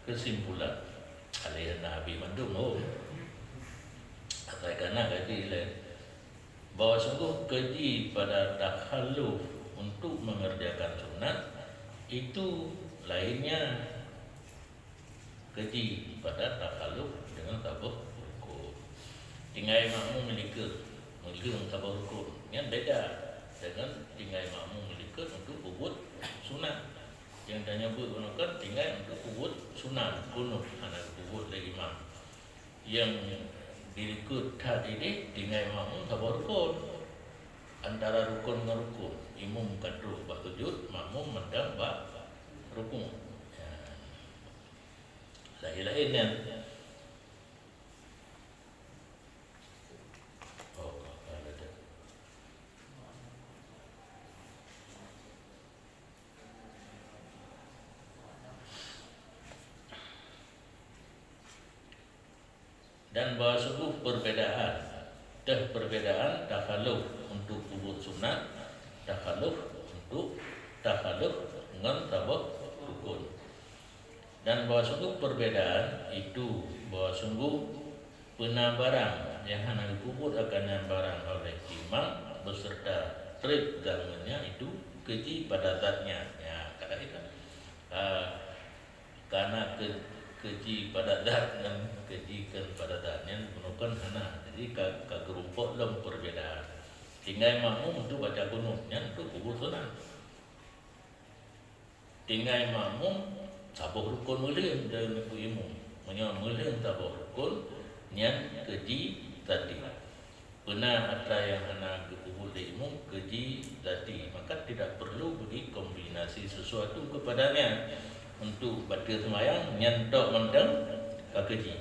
kesimpulan alih Nabi mandum karena gaji lain bahwa sungguh keji pada takhalluf untuk mengerjakan sunat itu lainnya keji pada takhalluf dengan tabuh rukun. Tinggal makmum memiliki tabuh rukun yang beda dengan tinggal makmum ikut untuk kubut sunat. Yang dia nyebut gunakan tinggal untuk kubut sunat kunut anak kubut lagi imam. Yang dirikut tadi ini tinggal makmum sabar rukun antara rukun dengan rukun. Imam kadru bak sujud, makmum mendang bak rukun. Lain-lain yang dan bahwa sungguh perbedaan takhaluf untuk kubur sunat, takhaluf untuk takhaluf dengan tabak rukun. Dan bahwa sungguh perbedaan itu bahwa sungguh penambaran yang hendak dikubur akan barang oleh imam beserta trip dalamnya itu keji pada zatnya. Ya, kata kita karena keji pada zat dan kejikan pada zatnya merupakan hana. Jadi kagerumpuk dalam perbedaan. Tinggal makmum untuk baca kunutnya untuk kubur sunat. Tinggal makmum tabuh rukun mulim dan imam. Menyang mulim tabuh rukun nyan keji tadi. Benar ada yang hana kubur di imam keji tadi. Maka tidak perlu beri kombinasi sesuatu kepadanya. Untuk batil semayang nyantok mendang keji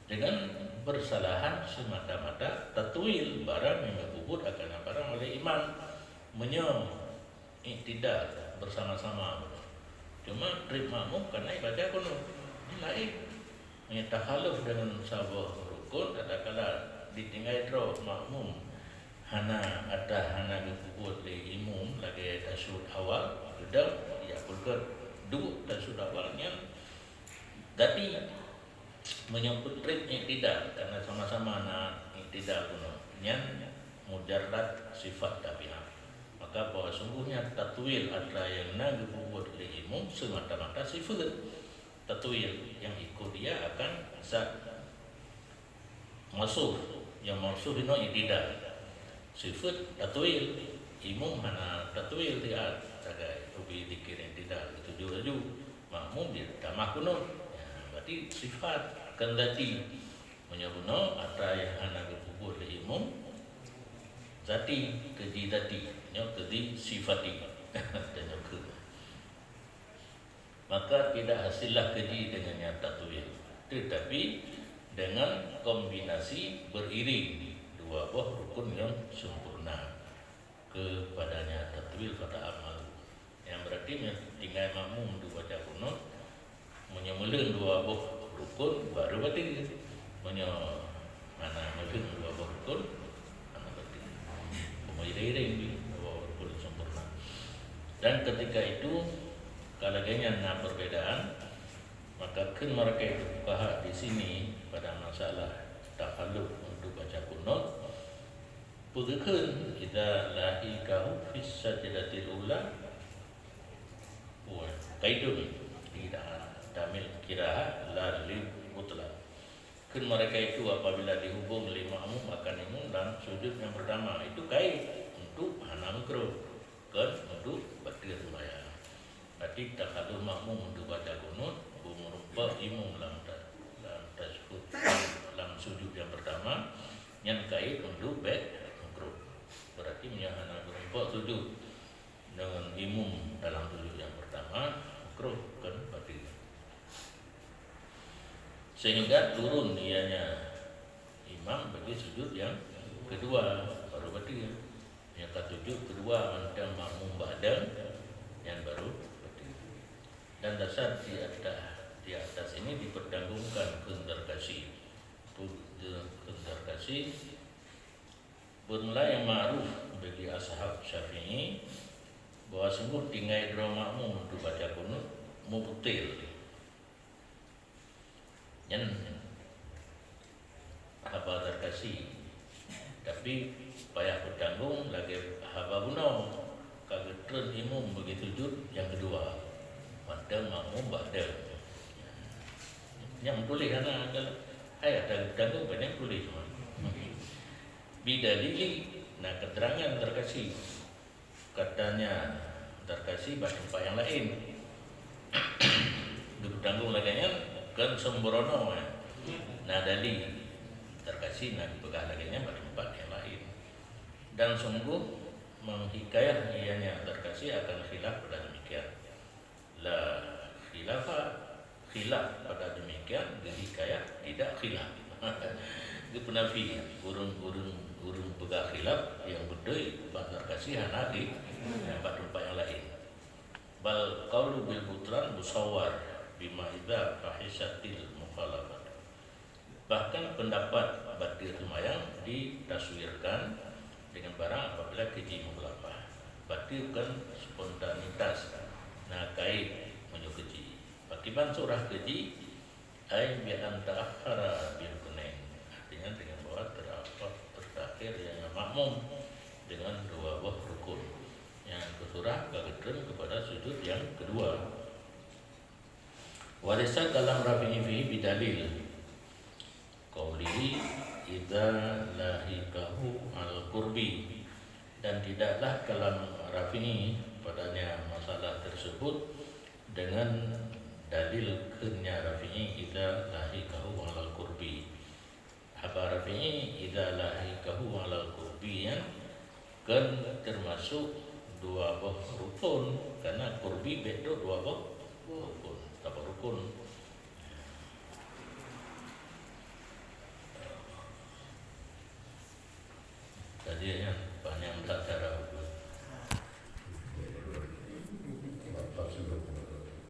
dengan bersalahan semata-mata tatwil barang yang kubur akan barang oleh imam menyong tidak bersama-sama. Cuma trip makmum karena baca kunut lain takhaluf dengan sabah rukun kala ditinggal terus makmum hana kubur di imam lagi tasyahud awal sudah ya kulkat dua dan sudah awalnya tapi menyebut tripnya tidak karena sama-sama tidak gunanya mujarrad sifat tabiat. Maka bahwa sungguhnya tatwil adalah yang nagubuat oleh imam semata-mata sifat tatwil yang ikut dia akan zat masuh yang masuh ini tidak sifat tatwil imam mana tatwil dia sebagai lebih dikirim tidak itu juga makmum dia tamah kunut. Berarti sifat kendati menyebutno ada yang anak kubur di imam zati keji zati nyok keji sifati dan ke maka tidak hasillah keji dengan nyata tuil tetapi dengan kombinasi beriring dua buah rukun yang sempurna kepadanya tatwil pada amal yang berarti tinggal makmum untuk baca kunut menyemulun dua buah rukun baru berarti mana melun dua buah rukun mana berarti pemairing dua rukun sempurna. Dan ketika itu kalau kayaknya perbedaan maka kan mereka itu fuqaha di sini pada masalah takhaluf untuk baca kunut pugikeun idza lahikahu fis sajdatil ula wa qaidun tidak tamil kiraah la lil mutlaq. Kan mereka itu apabila dihubung oleh makmum akan imam dan sujud yang pertama itu kait untuk hana makruh kan untuk batil sembahyang. Berarti takhaluf makmum untuk baca kunut merubah imam dalam tasyahud dalam sujud yang pertama yang kait untuk makruh. Berarti hana merubah sujud dengan imam dalam sujud yang pertama makruh kan batil. Sehingga turun ianya imam bagi sujud yang kedua baru batil. Yang ketujuh kedua mantang makmum badan yang baru batil. Dan dasar di atas ini dipertanggungkan kendar kasih bermula yang ma'ruf bagi ashab Syafi'i bahwa sungguh tinggal dua makmum untuk baca kunut mubtil. Yang haba terkasih tapi payah bertanggung lagi haba buno kagetren imam begitu sujud yang kedua padahal makmum badal yang boleh karena ayat dan tanggung banyak boleh cuma bidalili Nah, keterangan terkasih katanya terkasih pada tempat yang lain. Dipedanggung lagi kan sembrono ya. Nah, dari terkasih nah dipegah lagi pada tempat yang lain. Dan sungguh menghikayat ianya terkasih akan khilaf pada demikian. La khilaf pada demikian dihikayat tidak khilaf. Itu penafi gurung pegah khilaf yang betul pada terkasih anak di tempat yang lain. Bal qaulu bil butlan musawwar bima idza fahisatil mukhalafat. Bahkan pendapat batil semayang ditaswirkan dengan barang apabila keji mukhalafah. Batil kan spontanitas. Nah, kait menuju keji. Akibat surah keji ay bi an ta'akhara bil kunain. Artinya dengan bahwa terakhir yang makmum dengan dua buah rukun. Yang surah kegedean kepada sujud yang kedua. Walisa dalam rafi'i fihi bidalil qaulihi idza lahikahu al-qurbi, dan tidaklah kalam rafi'i padanya masalah tersebut dengan dalil kenya rafi'i idza lahikahu al-qurbi. Apa rafi'i idza lahikahu al-qurbi yang kan termasuk dua buah rukun, karena kurbi bedo dua buah rukun. Apa rukun?